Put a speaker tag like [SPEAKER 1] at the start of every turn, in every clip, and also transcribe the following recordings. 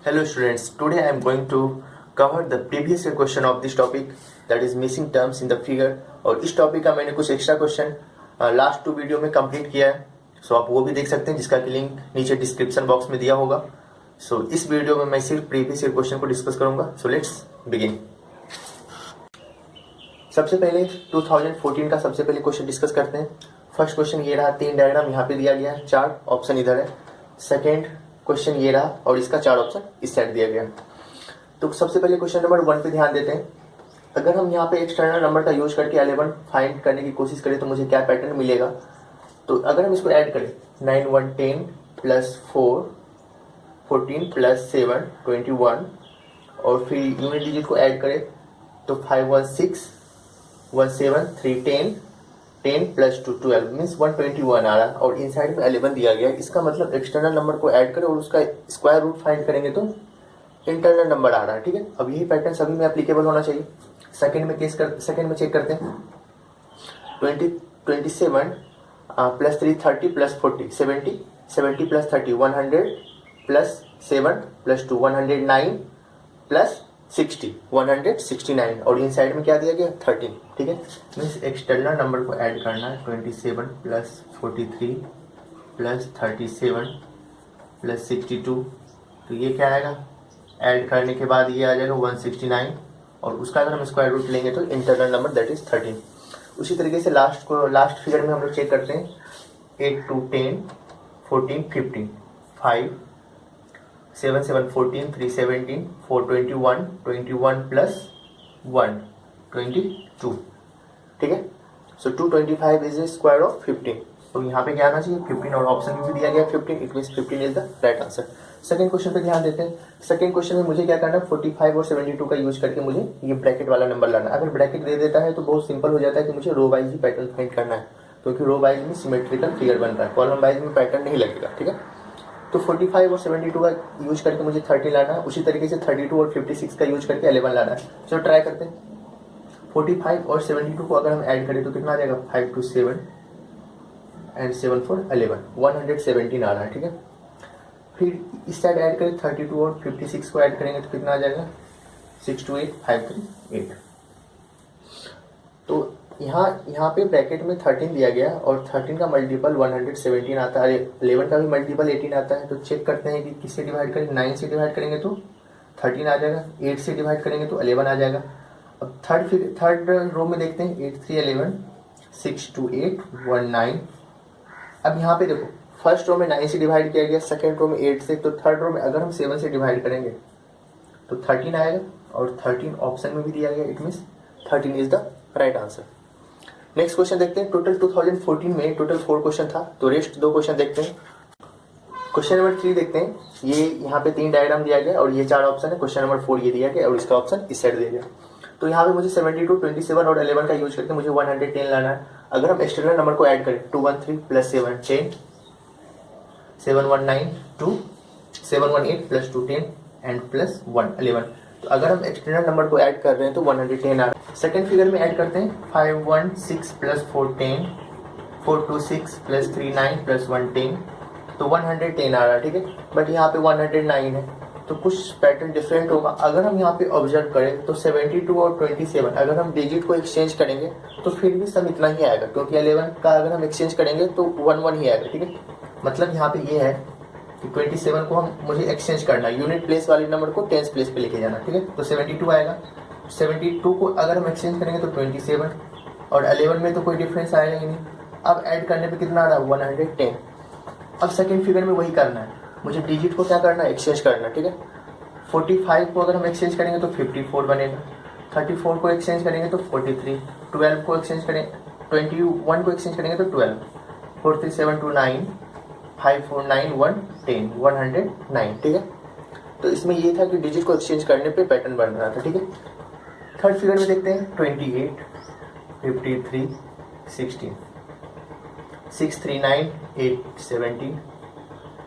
[SPEAKER 1] Hello students, today I am going to cover the previous year question of this topic, that is missing terms in the figure। और इस topic का मैंने कुछ extra question last 2 video में complete किया है, सो आप वो भी देख सकते हैं जिसका कि लिंक नीचे डिस्क्रिप्शन बॉक्स में दिया होगा। सो इस वीडियो में मैं सिर्फ प्रीवियस ईयर क्वेश्चन को डिस्कस करूंगा। So let's begin. सबसे पहले 2014 का सबसे पहले क्वेश्चन डिस्कस करते हैं। फर्स्ट क्वेश्चन ये रहा, 3 डायग्राम यहाँ पे दिया गया है, 4 ऑप्शन इधर है। सेकेंड क्वेश्चन ये रहा और इसका 4 ऑप्शन इस साइड दिया गया। तो सबसे पहले क्वेश्चन नंबर 1 पे ध्यान देते हैं। अगर हम यहाँ पे एक्सटर्नल नंबर का यूज करके 11 फाइंड करने की कोशिश करें तो मुझे क्या पैटर्न मिलेगा। तो अगर हम इसको ऐड करें 9 1 10 प्लस 4 14 प्लस 7 21 और फिर यूनिट डिजिट को ऐड करें तो 5 1 6 1 7 3 10 10 प्लस 2 12 मीन्स 121 आ रहा है और इनसाइड में 11 दिया गया है। इसका मतलब एक्सटर्नल नंबर को ऐड करें और उसका स्क्वायर रूट फाइंड करेंगे तो इंटरनल नंबर आ रहा है। ठीक है, अब यही पैटर्न सभी में एप्लीकेबल होना चाहिए। सेकंड में चेक करते हैं 27 plus 3 30 plus 40 70 70 plus 30 100 plus 7 plus 2 109 plus 60 169 और इनसाइड में क्या दिया गया 13। ठीक है, मीन्स एक्सटर्नल नंबर को ऐड करना है 27 प्लस 43 प्लस 37 प्लस 62। तो ये क्या आएगा, ऐड करने के बाद ये आ जाएगा 169 और उसका अगर हम स्क्वायर रूट लेंगे तो इंटरनल नंबर दैट इज 13। उसी तरीके से लास्ट फिगर में हम लोग चेक करते हैं 8 2 10 14 15 5 7 7 14 3 17 4 21 21 प्लस 1 22। ठीक है, सो 225 इज स्क्वायर ऑफ 15। तो यहाँ पे क्या आना चाहिए 15 और ऑप्शन में भी दिया गया 15, it means 15 is the right answer. Second question पे ध्यान देते हैं। सेकंड क्वेश्चन में मुझे क्या करना है 45 और 72 का यूज करके मुझे ये ब्रैकेट वाला नंबर लाना है। अगर ब्रैकेट दे देता है तो बहुत सिंपल हो जाता है कि मुझे रो वाइज ही पैटर्न फाइंड करना है, क्योंकि रो वाइज में सिमेट्रिकल फिगर बन रहा है, कॉलम वाइज में पैटर्न नहीं लगेगा। ठीक है, तो 45 और 72 का यूज करके मुझे 30 लाना है। उसी तरीके से 32 और 56 का यूज करके 11 लाना है। चलो ट्राई करते हैं। 45 और 72 को अगर हम ऐड करें तो कितना आ जाएगा 5 2 7 एंड 7 4 11 117 आ रहा है। ठीक है, फिर इस साइड ऐड करें 32 और 56 को ऐड करेंगे तो कितना आ जाएगा 6 2 8 5 3 8। तो यहाँ पे ब्रैकेट में 13 दिया गया और 13 का मल्टीपल 117 आता है, 11 का भी मल्टीपल 18 आता है। तो चेक करते हैं कि किससे डिवाइड करें। 9 से डिवाइड करेंगे तो 13 आ जाएगा, 8 से डिवाइड करेंगे तो 11 आ जाएगा। अब थर्ड रो में देखते हैं 8 3 11 6 2 8 1 9। अब यहाँ पे देखो फर्स्ट रो में 9 से डिवाइड किया गया, सेकेंड रो में 8 से, तो थर्ड रो में अगर हम 7 से डिवाइड करेंगे तो 13 आएगा और 13 ऑप्शन में भी दिया गया, it means 13 is the right answer. Next question देखते हैं। टोटल 2014 में टोटल 4 क्वेश्चन था, तो रेस्ट 2 क्वेश्चन देखते हैं। क्वेश्चन नंबर 3 देखते हैं। ये यहाँ पे 3 डायग्राम दिया गया और ये 4 ऑप्शन है। क्वेश्चन नंबर 4 ये दिया गया और इसका ऑप्शन इस साइड दिया गया। तो यहाँ पे मुझे 72 27 और 11 का यूज करके मुझे 110 लाना है। अगर हम एक्सटर्नल नंबर को ऐड करें 213 प्लस 7 10 719 2 718 प्लस 2 10 एंड प्लस 1 11। तो अगर हम एक्सटर्नल नंबर को ऐड कर रहे हैं तो 110 आ रहा है। सेकंड फिगर में ऐड करते हैं 5 1 6 प्लस 4 10 4 2 6 प्लस 3 9 प्लस 1 10, तो 110 आ रहा है। ठीक है, बट यहाँ पे 109 है तो कुछ पैटर्न डिफरेंट होगा। अगर हम यहाँ पे ऑब्जर्व करें तो 72 और 27 अगर हम डिजिट को एक्सचेंज करेंगे तो फिर भी सब इतना ही आएगा, क्योंकि 11 का अगर हम एक्सचेंज करेंगे तो 1 1 ही आएगा। ठीक है, मतलब यहाँ पे ये है कि 27 को मुझे एक्सचेंज करना है, यूनिट प्लेस वाले नंबर को टेंस प्लेस पे लेके जाना। ठीक है, तो 72 आएगा। 72 को अगर हम एक्सचेंज करेंगे तो 27 और 11 में तो कोई डिफरेंस आएगा ही नहीं। अब ऐड करने पे कितना आ रहा है 110। अब सेकंड फिगर में वही करना है, मुझे डिजिट को क्या करना है एक्सचेंज करना है। ठीक है, 45 को अगर हम एक्सचेंज करेंगे तो 54 बनेगा, 34 को एक्सचेंज करेंगे तो 43, 12 को एक्सचेंज करें 21 को एक्सचेंज करेंगे तो 12, 4 3 7 2 9 5 4 9 1 10 109। ठीक है, तो इसमें ये था कि डिजिट को एक्सचेंज करने पे पैटर्न बन रहा था। ठीक है, थर्ड फिगर में देखते हैं 28 53 16 6 3 9 8 17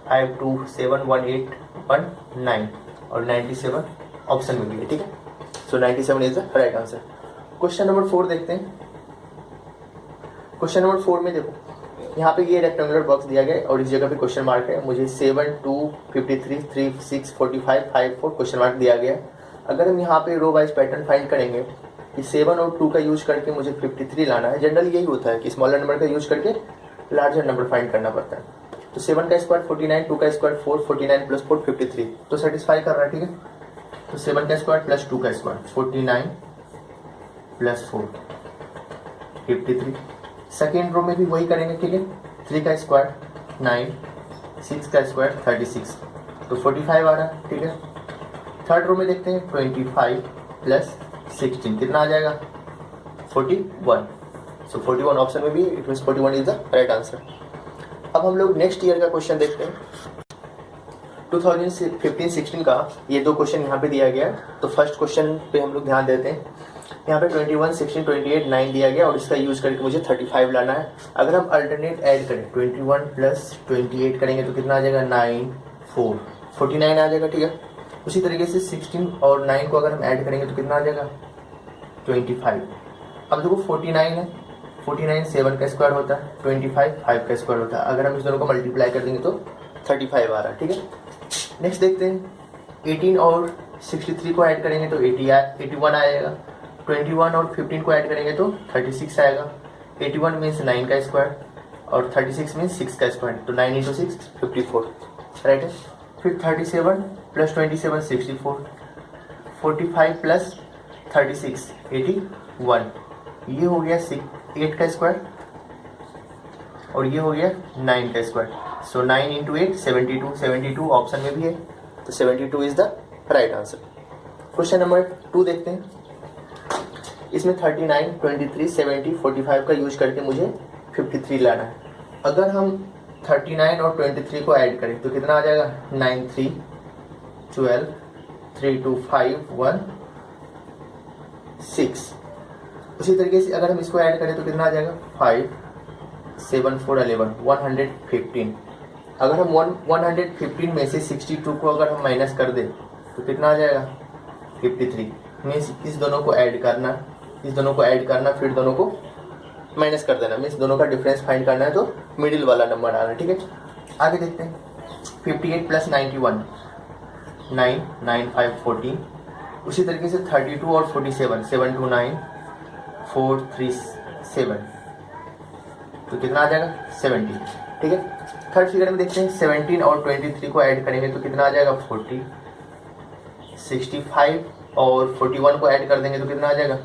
[SPEAKER 1] 5 2 7 1 8 1 9 और 97 ऑप्शन में भी है। ठीक है, सो 97 is the right answer. Question number 4 देखते हैं। क्वेश्चन नंबर 4 में देखो यहाँ पे ये रेक्टेंगुलर बॉक्स दिया गया है और इस जगह पे क्वेश्चन मार्क है। मुझे 7, 2, 53, 3, 6, 45, 5, 4 क्वेश्चन मार्क दिया गया है। अगर हम यहाँ पे रो वाइज पैटर्न फाइंड करेंगे कि 7 और 2 का यूज करके मुझे 53 लाना है। जनरली यही होता है कि स्मॉलर नंबर का यूज करके लार्जर नंबर फाइंड करना पड़ता है। तो 7 का स्क्वायर 49, 2 का स्क्वायर 4, 49 प्लस 4 53, तो सेटिस्फाई कर रहा है, ठीक है। तो 7 का स्क्वायर प्लस 2 का स्क्वायर 49 प्लस 4 53। सेकेंड रो में भी वही करेंगे, ठीक है। 3 का स्क्वायर 9, 6 का स्क्वायर 36, तो 45 आ रहा है, ठीक है। थर्ड रो में देखते हैं 25 प्लस 16 कितना आ जाएगा 41। सो 41 ऑप्शन में भी it means 41 is the right answer. अब हम लोग नेक्स्ट ईयर का क्वेश्चन देखते हैं। 2015-16 का ये दो क्वेश्चन यहाँ पे दिया गया है। तो फर्स्ट क्वेश्चन पे हम लोग ध्यान देते हैं। यहाँ पे 21, 16, 28, 9 दिया गया और इसका यूज करके मुझे 35 लाना है। अगर हम अल्टरनेट ऐड करें 21 प्लस 28 करेंगे तो कितना आ जाएगा 9, 4, 49 आ जाएगा, ठीक है। उसी तरीके से 16 और 9 को अगर हम ऐड करेंगे तो कितना आ जाएगा 25। अब देखो 49 है, 49 7 का स्क्वायर होता है, 25 5 का स्क्वायर होता है। अगर हम इस दोनों को मल्टीप्लाई कर देंगे तो 35 आ रहा है, ठीक है। नेक्स्ट देखते हैं 18 और 63 को ऐड करेंगे तो 81 आएगा। 21 और 15 को ऐड करेंगे तो 36 आएगा। 81 मीन्स 9 का स्क्वायर और 36 मीन्स 6 का स्क्वायर, तो 9 × 6 54, राइट है। फिर 37 प्लस 27 64, 45 प्लस 36 81, ये हो गया 8 का स्क्वायर और ये हो गया 9 का स्क्वायर। सो 9 × 8 72, 72 ऑप्शन में भी है, तो 72 is the right answer. Question number 2 देखते हैं। इसमें 39, 23, 70, 45 का यूज करके मुझे 53 लाना है। अगर हम 39 और 23 को ऐड करें तो कितना आ जाएगा 9, 3, 12, 3, 2, 5, 1, 6। उसी तरीके से अगर हम इसको ऐड करें तो कितना आ जाएगा 5, 7, 4, 11, 115। अगर हम 115 में से 62 को अगर हम माइनस कर दें तो कितना आ जाएगा 53। मीन्स इस दोनों को ऐड करना, इस दोनों को ऐड करना, फिर दोनों को माइनस कर देना। मीन्स दोनों का डिफरेंस फाइंड करना है, तो मिडिल वाला नंबर आ रहा है, ठीक है। आगे देखते हैं 58 प्लस 91 9, 9, 5, 14। उसी तरीके से 32 और 47 7, 2, 9, 4, 3, 7, तो कितना आ जाएगा 70, ठीक है। थर्ड फिगर में देखते हैं 17 और 23 को ऐड करेंगे तो कितना आ जाएगा 40, 65 और 41 को ऐड कर देंगे तो कितना आ जाएगा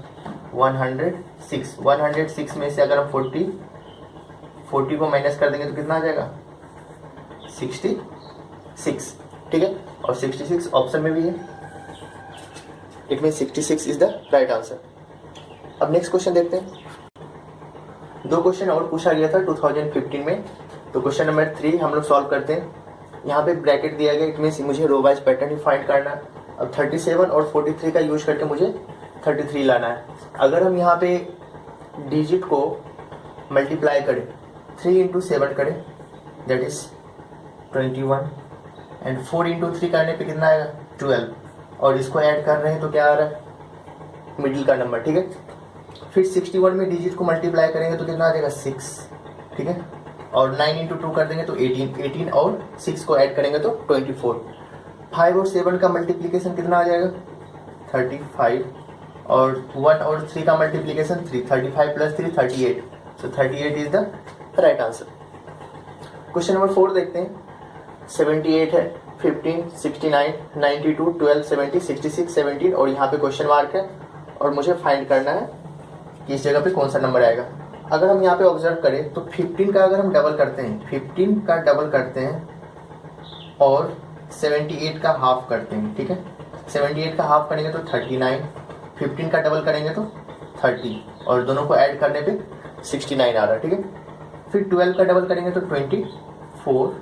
[SPEAKER 1] 106। 106 में से अगर हम 40 को माइनस कर देंगे तो कितना आ जाएगा 66, ठीक है। और 66 ऑप्शन में भी है, it mean 66 is the right answer. अब नेक्स्ट क्वेश्चन देखते हैं। दो क्वेश्चन और पूछा गया था 2015 में। तो क्वेश्चन नंबर 3 हम लोग सॉल्व करते हैं। यहाँ पे ब्रैकेट दिया गया, इट मीन्स मुझे रो वाइज पैटर्न ही फाइंड करना है। अब 37 और 43 का यूज करके मुझे 33 लाना है। अगर हम यहाँ पे डिजिट को मल्टीप्लाई करें 3 × 7 करें दैट इज 21 एंड 4 × 3 करने पे कितना आएगा 12 और इसको ऐड कर रहे हैं तो क्या आ रहा है मिडिल का नंबर, ठीक है। फिर 61 में डिजिट को मल्टीप्लाई करेंगे तो कितना आ जाएगा 6, ठीक है। और 9 × 2 कर देंगे तो 18 और 6 को ऐड करेंगे तो 24। 5 और 7 का मल्टीप्लीकेशन कितना आ जाएगा 35 और 1 और 3 का multiplication 3, 35 plus 3 38, so 38 is the right answer. Question number 4 देखते हैं। 78 है, 15, 69, 92, 12, 70, 66, 17 और यहाँ पे क्वेश्चन मार्क है और मुझे फाइंड करना है कि इस जगह पे कौन सा नंबर आएगा। अगर हम यहाँ पे ऑब्जर्व करें तो 15 का अगर हम डबल करते हैं, 15 का डबल करते हैं और 78 का हाफ करते हैं, ठीक है। 78 का हाफ करेंगे तो 39, 15 का डबल करेंगे तो 30 और दोनों को ऐड करने पे 69 आ रहा है, ठीक है। फिर 12 का डबल करेंगे तो 24,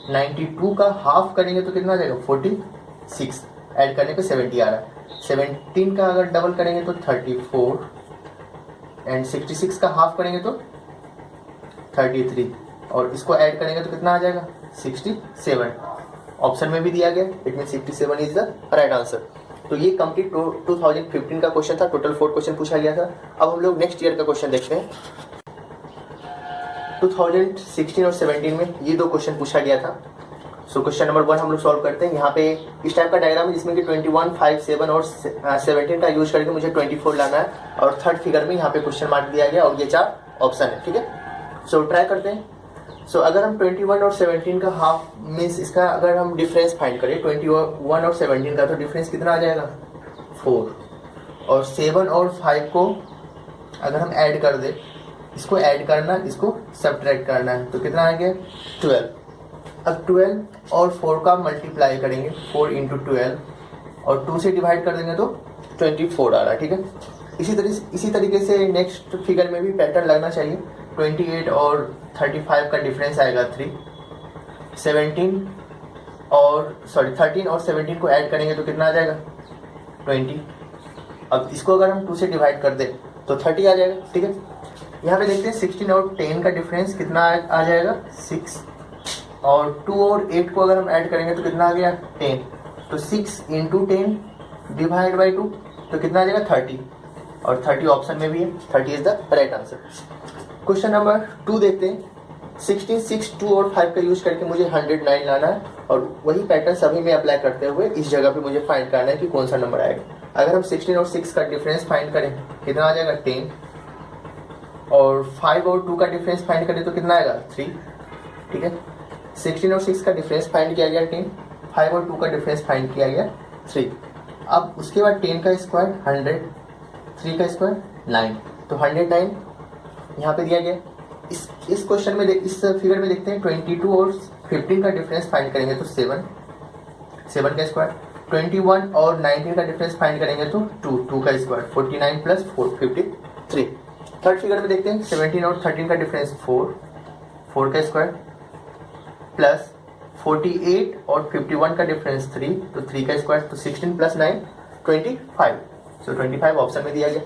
[SPEAKER 1] 92 का हाफ करेंगे तो कितना आ जाएगा 46, ऐड करने पे 70 आ रहा है। 17 का अगर डबल करेंगे तो 34 एंड 66 का हाफ करेंगे तो 33 और इसको ऐड करेंगे तो कितना आ जाएगा 67। ऑप्शन में भी दिया गया, it mean 67 is the right answer. तो ये कंप्लीट 2015 का क्वेश्चन था। टोटल 4 क्वेश्चन पूछा गया था। अब हम लोग नेक्स्ट ईयर का क्वेश्चन देखते हैं। 2016 और 17 में ये दो क्वेश्चन पूछा गया था। सो क्वेश्चन नंबर 1 हम लोग सॉल्व करते हैं। यहाँ पे इस टाइप का डायग्राम है जिसमें कि 21, 5, 7 और 17 का यूज करके मुझे 24 लाना है, और थर्ड फिगर में यहाँ पे क्वेश्चन मार्क दिया गया और ये 4 ऑप्शन है, ठीक है। सो ट्राई करते हैं। सो अगर हम 21 और 17 का हाफ मीन्स इसका अगर हम डिफरेंस फाइंड करें 21 और 17 का, तो डिफरेंस कितना आ जाएगा 4, और 7 और 5 को अगर हम ऐड कर दे, इसको ऐड करना, इसको सब्ट्रैक्ट करना है, तो कितना आ गया 12। अब 12 और 4 का मल्टीप्लाई करेंगे, 4 इंटू 12 और 2 से डिवाइड कर देंगे तो 24 आ रहा है, ठीक है। इसी तरीके से नेक्स्ट फिगर में भी पैटर्न लगना चाहिए। 28 और 35 का डिफरेंस आएगा 3, 13 और 17 को ऐड करेंगे तो कितना आ जाएगा 20। अब इसको अगर हम 2 से डिवाइड कर दें तो 30 आ जाएगा, ठीक है। यहाँ पे देखते हैं 16 और 10 का डिफरेंस कितना आ जाएगा 6, और 2 और 8 को अगर हम ऐड करेंगे तो कितना आ गया 10, तो 6 इंटू 10 डिवाइड बाई 2 तो कितना आ जाएगा 30, और 30 ऑप्शन में भी है, 30 is the right answer. Question number 2 देखते हैं। 16, 6, 2 और 5 का यूज करके मुझे 109 लाना है, और वही पैटर्न सभी में अप्लाई करते हुए इस जगह पे मुझे फाइंड करना है कि कौन सा नंबर आएगा। अगर हम 16 और 6 का डिफरेंस फाइंड करें कितना आ जाएगा 10, और 5 और 2 का डिफरेंस फाइंड करें तो कितना आएगा 3, ठीक है। 16 और 6 का डिफरेंस फाइंड किया गया 10, 5 और 2 का डिफरेंस फाइंड किया गया 3। अब उसके बाद 10 का स्क्वायर 100, 3 का स्क्वायर 9, तो 109 यहाँ पे दिया गया। इस क्वेश्चन में इस फिगर में देखते हैं 22 और 15 का डिफरेंस फाइंड करेंगे तो 7 का स्क्वायर, 21 और 19 का डिफरेंस फाइंड करेंगे तो 2 का स्क्वायर, 49 प्लस 4 53। थर्ड फिगर में देखते हैं 17 और 13 का डिफरेंस 4 का स्क्वायर, प्लस 48 और 51 का डिफरेंस 3, तो 3 का स्क्वायर, तो 16 प्लस 9 25। सो 25 ऑप्शन में दिया गया,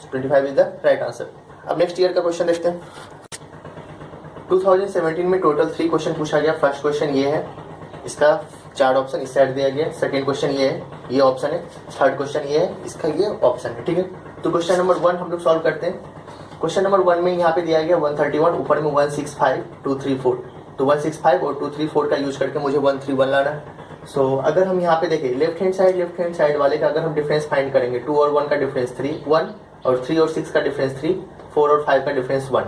[SPEAKER 1] 25 इज द राइट आंसर। अब नेक्स्ट ईयर का क्वेश्चन देखते हैं। 2017 में टोटल 3 क्वेश्चन पूछा गया। फर्स्ट क्वेश्चन ये है, इसका 4 ऑप्शन इस साइड दिया गया। सेकंड क्वेश्चन ये है, ये ऑप्शन है। थर्ड क्वेश्चन ये है, इसका ये ऑप्शन है, ठीक है। तो क्वेश्चन नंबर 1 हम लोग सॉल्व करते हैं। क्वेश्चन नंबर 1 में यहाँ पे दिया गया 131, ऊपर में 165, 234, तो 165 और 234 का यूज करके मुझे 131 लाना है। सो अगर हम यहाँ पे देखें लेफ्ट हैंड साइड वाले का अगर हम डिफरेंस फाइंड करेंगे, 2 और 1 का डिफरेंस 1, और 3 और 6 का डिफरेंस 3, 4 और 5 का डिफरेंस 1,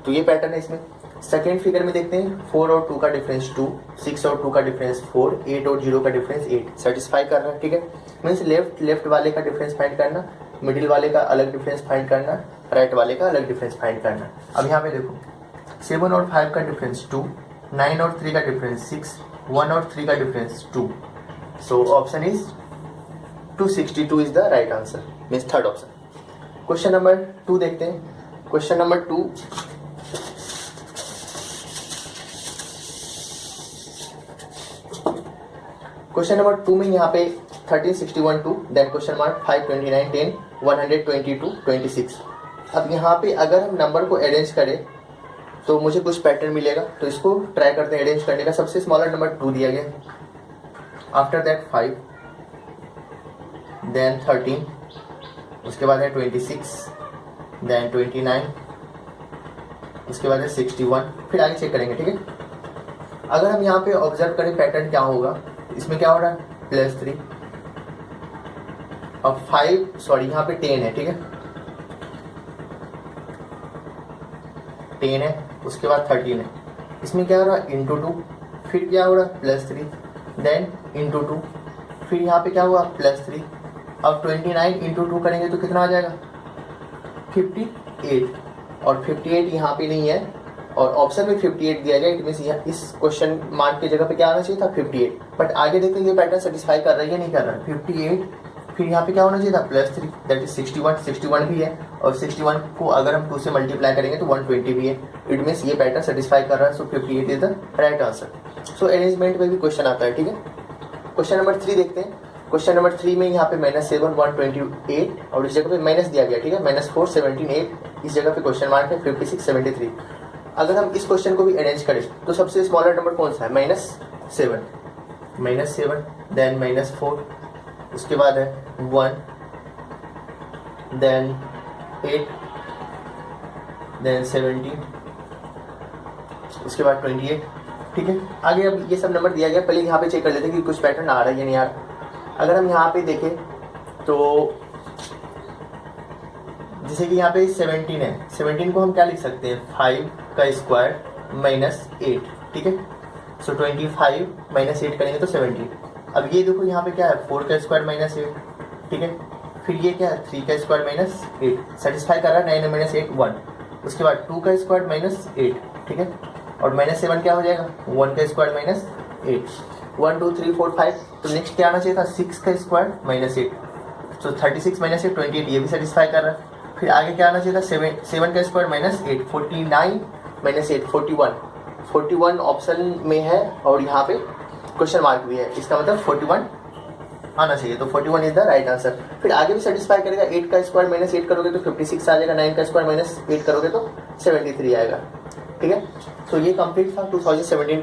[SPEAKER 1] तो ये पैटर्न है इसमें। सेकेंड फिगर में देखते हैं 4 और 2 का डिफरेंस 2, 6 और 2 का डिफरेंस 4, 8 और 0 का डिफरेंस 8, सेटिस्फाई कर रहा है, ठीक है। मीन्स लेफ्ट वाले का डिफरेंस फाइंड करना, मिडिल वाले का अलग डिफरेंस फाइंड करना, राइट वाले का अलग डिफरेंस फाइंड करना। अब यहाँ पे देखो 7 और 5 का डिफरेंस 2, 9 और 3 का डिफरेंस 6, 1 और 3 का difference 2, so option is 262 is the right answer, means third option. Question number 2 देखते हैं। क्वेश्चन नंबर 2, क्वेश्चन नंबर 2 में यहाँ पे 1361 2, देन क्वेश्चन मार्क 529 10, 122 26। अब यहाँ पे अगर हम नंबर को अरेंज करें तो मुझे कुछ पैटर्न मिलेगा, तो इसको ट्राई करते हैं अरेंज करने का। सबसे स्मॉलर नंबर 2 दिया गया, आफ्टर दैट 5, देन 13, उसके बाद है 26, देन 29, उसके बाद है 61, फिर आगे चेक करेंगे, ठीक है। अगर हम यहाँ पे ऑब्जर्व करें पैटर्न क्या होगा, इसमें क्या हो रहा है +3 और 5, यहाँ पे 10 है, ठीक है, 10 है, उसके बाद 13 है। इसमें क्या हो रहा है इंटू 2, फिर क्या हो रहा है +3, देन इंटू 2, फिर यहाँ पे क्या हुआ +3। अब 29 इंटू 2 करेंगे तो कितना आ जाएगा 58, और 58 यहाँ पे नहीं है और ऑप्शन में 58 दिया गया। इट मीन्स इस क्वेश्चन मार्क की जगह पे क्या आना चाहिए था 58, बट आगे देखते हैं ये पैटर्न सेटिस्फाई कर रहा है या नहीं कर रहा है। 58, फिर यहाँ पे क्या होना चाहिए था +3, दैट इज 61 भी है, और 61 को अगर हम 2 से मल्टीप्लाई करेंगे तो 120 भी है। इट मीन्स ये पैटर्न सेटिस्फाई कर रहा है, सो 58 is the right answer. So arrangement में भी क्वेश्चन आता है, ठीक है। क्वेश्चन नंबर 3 देखते हैं। क्वेश्चन नंबर 3 में यहाँ पे -7 128, और इस जगह पे माइनस दिया गया, ठीक है, -4 17 8, इस जगह पे क्वेश्चन मार्क है 56 73। अगर हम इस क्वेश्चन को भी अरेंज करें तो सबसे स्मॉलर नंबर कौन सा है -7, देन -4, उसके बाद है 1, देन 8, देन 17, उसके बाद 28, ठीक है। आगे अब ये सब नंबर दिया गया, पहले यहाँ पे चेक कर लेते हैं कि कुछ पैटर्न आ रहा है या नहीं आ रहा। अगर हम यहाँ पे देखें तो जैसे कि यहाँ पे 17 है, 17 को हम क्या लिख सकते हैं, 5 का स्क्वायर माइनस 8, ठीक है। सो 25 माइनस 8 करेंगे तो 17। अब ये देखो यहाँ पे क्या है, 4 का स्क्वायर माइनस 8, ठीक है। फिर ये क्या है, 3 का स्क्वायर माइनस 8, सेटिस्फाई कर रहा है, 9 माइनस 8 1। उसके बाद 2 का स्क्वायर माइनस 8, ठीक है। और माइनस 7 क्या हो जाएगा, 1 का स्क्वायर माइनस 8। 1 2 3 4 5, तो नेक्स्ट क्या आना चाहिए था, 6 का स्क्वायर माइनस 8। तो 36 माइनस 8 28, ये भी सेटिस्फाई कर रहा है। फिर आगे क्या आना चाहिए था, 7 का स्क्वायर माइनस 8, 49 माइनस 8 41 ऑप्शन में है और यहाँ पे क्वेश्चन मार्क भी है, इसका मतलब 41 आना चाहिए। तो 41 इज द राइट आंसर। फिर आगे भी सेटिस्फाई करेगा, 8 का स्क्वायर माइनस 8 करोगे तो 56 आ जाएगा, 9 का स्क्वायर माइनस 8 करोगे तो 73 आएगा, ठीक है। तो ये कंप्लीट था 2017 का